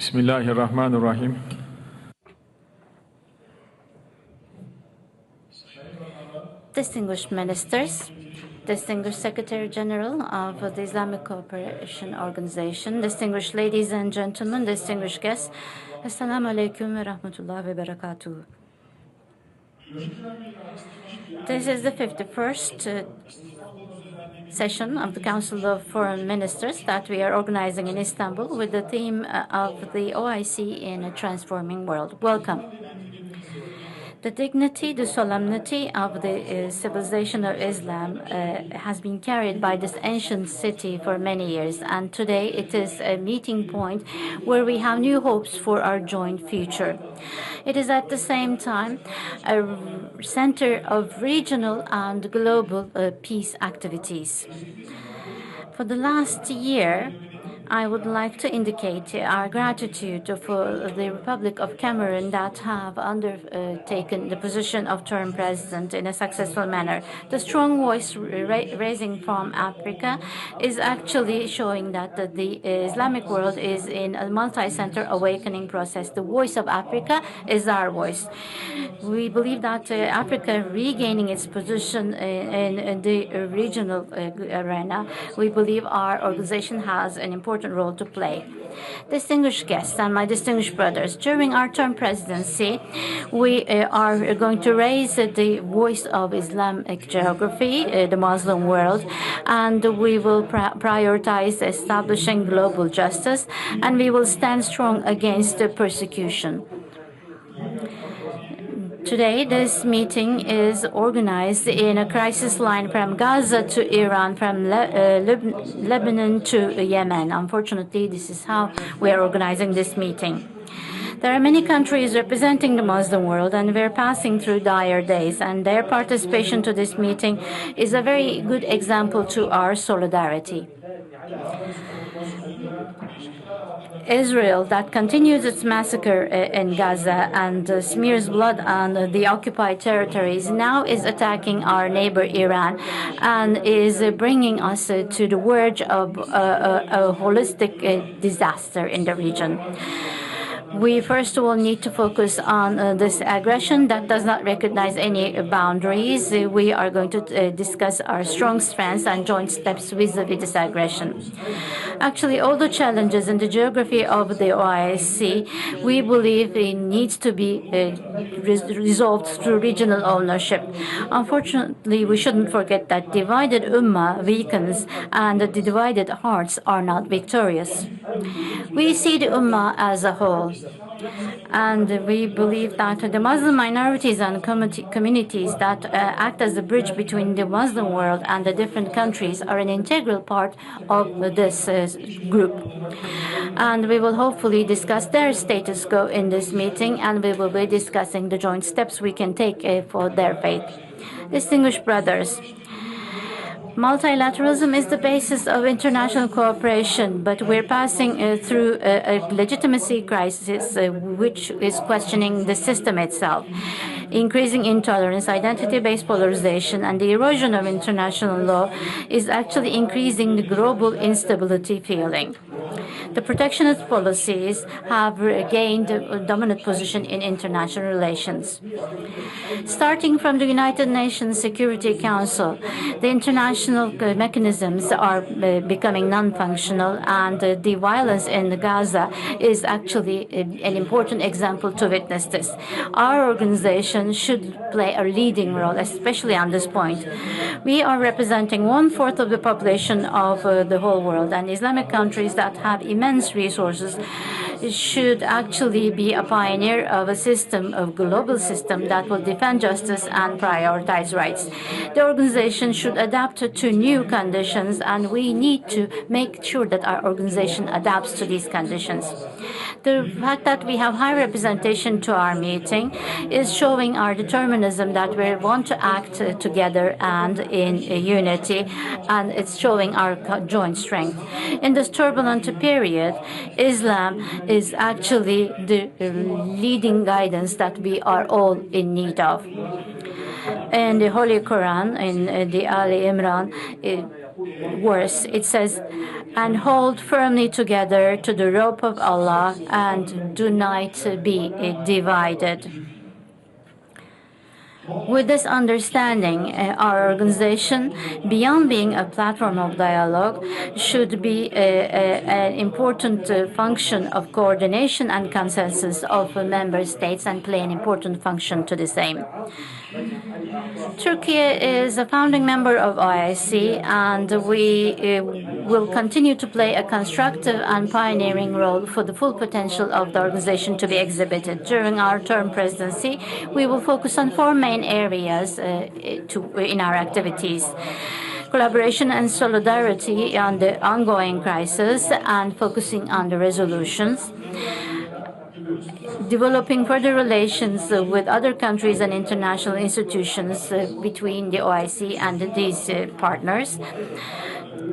Bismillahirrahmanirrahim. Distinguished ministers, distinguished Secretary General of the Islamic Cooperation Organization, distinguished ladies and gentlemen, distinguished guests, Assalamu alaikum wa rahmatullahi wa barakatuh. This is the 51st session of the Council of Foreign Ministers that we are organizing in Istanbul with the theme of the OIC in a Transforming World. Welcome. The dignity, the solemnity of the civilization of Islam has been carried by this ancient city for many years, and today it is a meeting point where we have new hopes for our joint future. It is at the same time a center of regional and global peace activities. For the last year, I would like to indicate our gratitude for the Republic of Cameroon that have undertaken the position of term president in a successful manner. The strong voice raising from Africa is actually showing that the Islamic world is in a multi-center awakening process. The voice of Africa is our voice. We believe that Africa regaining its position in the regional arena, we believe our organization has an important role to play. Distinguished guests and my distinguished brothers, during our term presidency, we are going to raise the voice of Islamic geography, the Muslim world, and we will prioritize establishing global justice, and we will stand strong against persecution. Today, this meeting is organized in a crisis line from Gaza to Iran, from Lebanon to Yemen. Unfortunately, this is how we are organizing this meeting. There are many countries representing the Muslim world, and we're passing through dire days, and their participation to this meeting is a very good example to our solidarity. Israel, that continues its massacre in Gaza and smears blood on the occupied territories, now is attacking our neighbor Iran and is bringing us to the verge of a holistic disaster in the region. We first of all need to focus on this aggression that does not recognize any boundaries. We are going to discuss our strong strengths and joint steps vis-a-vis this aggression. Actually, all the challenges in the geography of the OIC, we believe it needs to be resolved through regional ownership. Unfortunately, we shouldn't forget that divided ummah weakens and the divided hearts are not victorious. We see the ummah as a whole. And we believe that the Muslim minorities and communities that act as a bridge between the Muslim world and the different countries are an integral part of this group. And we will hopefully discuss their status quo in this meeting, and we will be discussing the joint steps we can take for their faith. Distinguished brothers, multilateralism is the basis of international cooperation, but we're passing through a legitimacy crisis which is questioning the system itself. Increasing intolerance, identity-based polarization, and the erosion of international law is actually increasing the global instability feeling. The protectionist policies have gained a dominant position in international relations. Starting from the United Nations Security Council, the international mechanisms are becoming non-functional, and the violence in Gaza is actually an important example to witness this. Our organization should play a leading role, especially on this point. We are representing 1/4 of the population of the whole world, and Islamic countries that have immense resources should actually be a pioneer of a system, of global system that will defend justice and prioritize rights. The organization should adapt to new conditions, and we need to make sure that our organization adapts to these conditions. The fact that we have high representation to our meeting is showing our determinism that we want to act together and in unity, and it's showing our joint strength. In this turbulent period, Islam is actually the leading guidance that we are all in need of. In the Holy Quran, in the Ali Imran verse, it says, and hold firmly together to the rope of Allah and do not be divided. With this understanding, our organization, beyond being a platform of dialogue, should be an important function of coordination and consensus of member states and play an important function to the same. Turkey is a founding member of OIC, and we will continue to play a constructive and pioneering role for the full potential of the organization to be exhibited. During our term presidency, we will focus on four main areas in our activities: collaboration and solidarity on the ongoing crisis and focusing on the resolutions, developing further relations with other countries and international institutions between the OIC and these partners,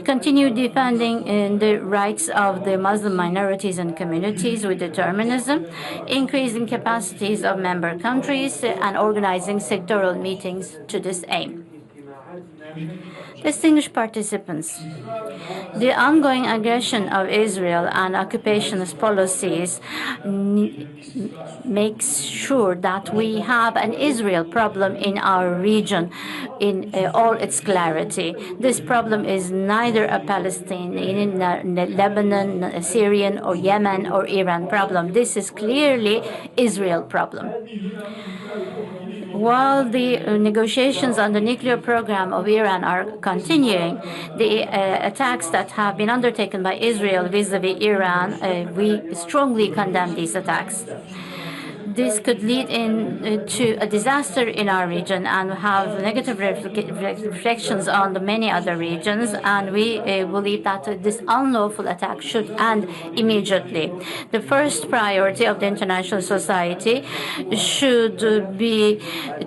continue defending the rights of the Muslim minorities and communities with determinism, increasing capacities of member countries, and organizing sectoral meetings to this aim. Distinguished participants, the ongoing aggression of Israel and occupationist policies makes sure that we have an Israel problem in our region in all its clarity. This problem is neither a Palestinian, Lebanon, a Syrian, or Yemen, or Iran problem. This is clearly Israel problem. While the negotiations on the nuclear program of Iran are continuing, the attacks that have been undertaken by Israel vis-à-vis Iran, we strongly condemn these attacks. This could lead to a disaster in our region and have negative reflections on the many other regions, and we believe that this unlawful attack should end immediately. The first priority of the international society should be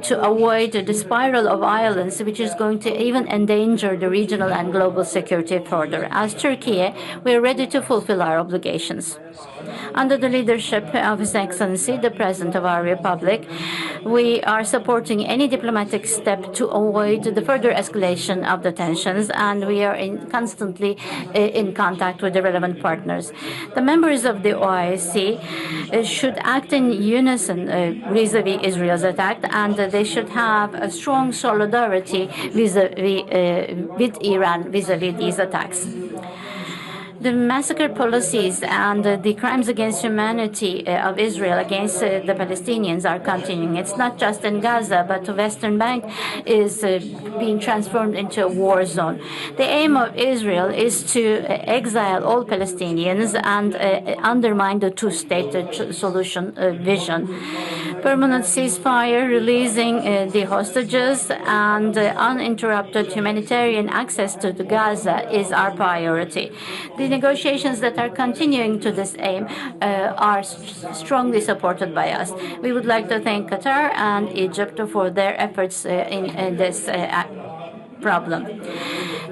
to avoid the spiral of violence, which is going to even endanger the regional and global security further. As Turkey, we are ready to fulfill our obligations. Under the leadership of His Excellency, the President of our Republic, we are supporting any diplomatic step to avoid the further escalation of the tensions, and we are constantly in contact with the relevant partners. The members of the OIC should act in unison vis-à-vis Israel's attack, and they should have a strong solidarity with Iran vis-à-vis these attacks. The massacre policies and the crimes against humanity of Israel against the Palestinians are continuing. It's not just in Gaza, but the Western Bank is being transformed into a war zone. The aim of Israel is to exile all Palestinians and undermine the two-state solution vision. Permanent ceasefire, releasing the hostages, and uninterrupted humanitarian access to the Gaza is our priority. The negotiations that are continuing to this aim are strongly supported by us. We would like to thank Qatar and Egypt for their efforts in this problem.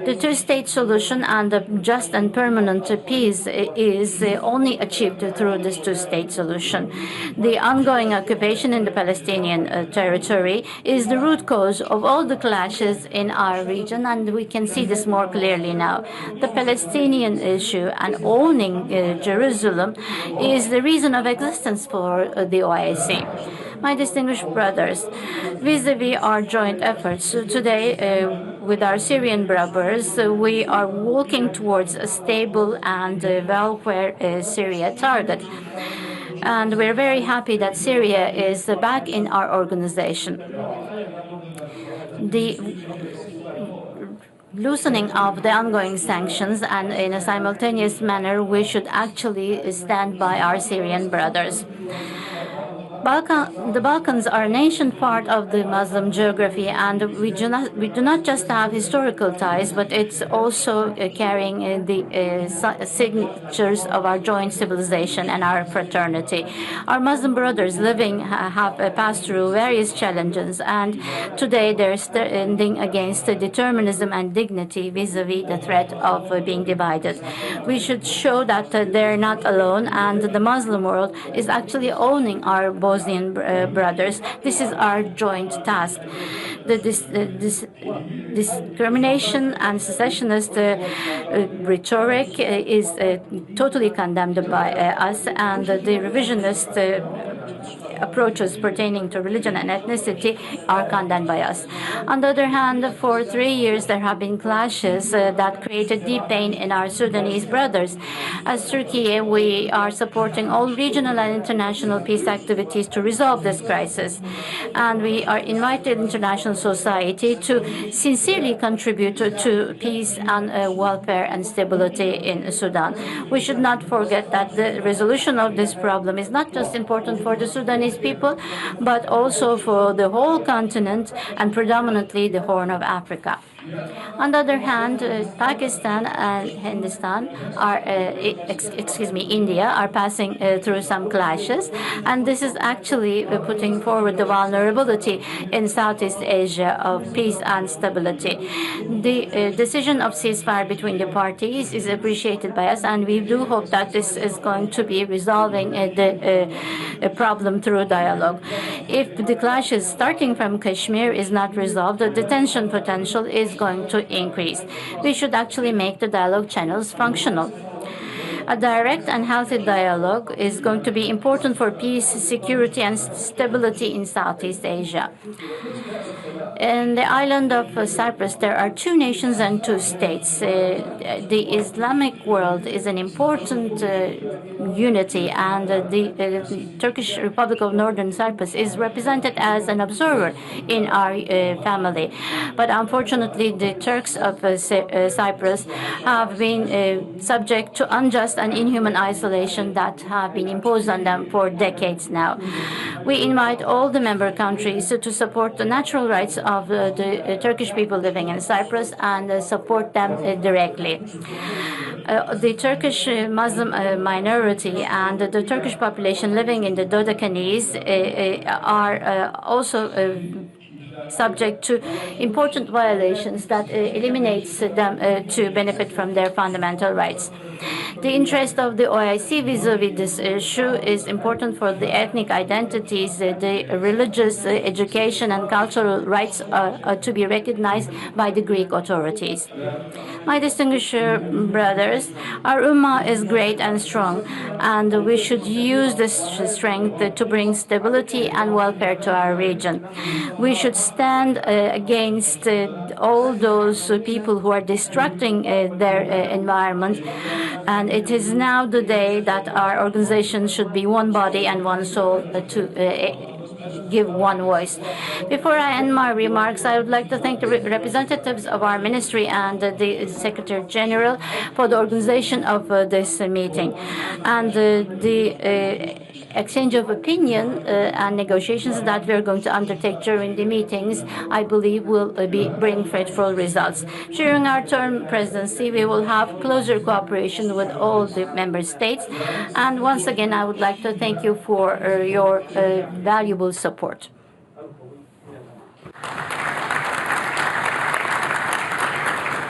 The two-state solution and the just and permanent peace is only achieved through this two-state solution. The ongoing occupation in the Palestinian territory is the root cause of all the clashes in our region, and we can see this more clearly now. The Palestinian issue and owning Jerusalem is the reason of existence for the OIC. My distinguished brothers, vis-à-vis our joint efforts today with our Syrian brothers, we are walking towards a stable and welfare Syria target. And we're very happy that Syria is back in our organization. The loosening of the ongoing sanctions, and in a simultaneous manner, we should actually stand by our Syrian brothers. The Balkans are an ancient part of the Muslim geography, and we do not just have historical ties, but it's also carrying the signatures of our joint civilization and our fraternity. Our Muslim brothers have passed through various challenges, and today they're standing against determinism and dignity vis-à-vis the threat of being divided. We should show that they're not alone, and the Muslim world is actually owning our both Muslim brothers. This is our joint task. The discrimination and secessionist rhetoric is totally condemned by us, and the revisionist approaches pertaining to religion and ethnicity are condemned by us. On the other hand, for 3 years there have been clashes that created deep pain in our Sudanese brothers. As Turkey, we are supporting all regional and international peace activities to resolve this crisis, and we are inviting international society to sincerely contribute to peace and welfare and stability in Sudan. We should not forget that the resolution of this problem is not just important for the Sudanese people, but also for the whole continent and predominantly the Horn of Africa. On the other hand, Pakistan and Hindustan are, India are passing through some clashes, and this is actually putting forward the vulnerability in Southeast Asia of peace and stability. The decision of ceasefire between the parties is appreciated by us, and we do hope that this is going to be resolving the problem through dialogue. If the clashes starting from Kashmir is not resolved, the tension potential is going to increase. We should actually make the dialogue channels functional. A direct and healthy dialogue is going to be important for peace, security, and stability in Southeast Asia. In the island of Cyprus, there are 2 nations and 2 states. The Islamic world is an important unity, and the Turkish Republic of Northern Cyprus is represented as an observer in our family. But unfortunately, the Turks of Cyprus have been subject to unjust and inhuman isolation that have been imposed on them for decades now. We invite all the member countries to support the natural rights of the Turkish people living in Cyprus and support them directly. The Turkish Muslim minority and the Turkish population living in the Dodecanese are also subject to important violations that eliminates them to benefit from their fundamental rights. The interest of the OIC vis-à-vis this issue is important for the ethnic identities, the religious education and cultural rights are to be recognized by the Greek authorities. My distinguished brothers, our Ummah is great and strong, and we should use this strength to bring stability and welfare to our region. We should stand against all those people who are destructing their environment, and it is now the day that our organization should be one body and one soul to give one voice. Before I end my remarks, I would like to thank the representatives of our ministry and the Secretary General for the organization of this meeting. And the exchange of opinion and negotiations that we are going to undertake during the meetings, I believe, will bring fruitful results. During our term presidency, we will have closer cooperation with all the member states. And once again, I would like to thank you for your valuable support.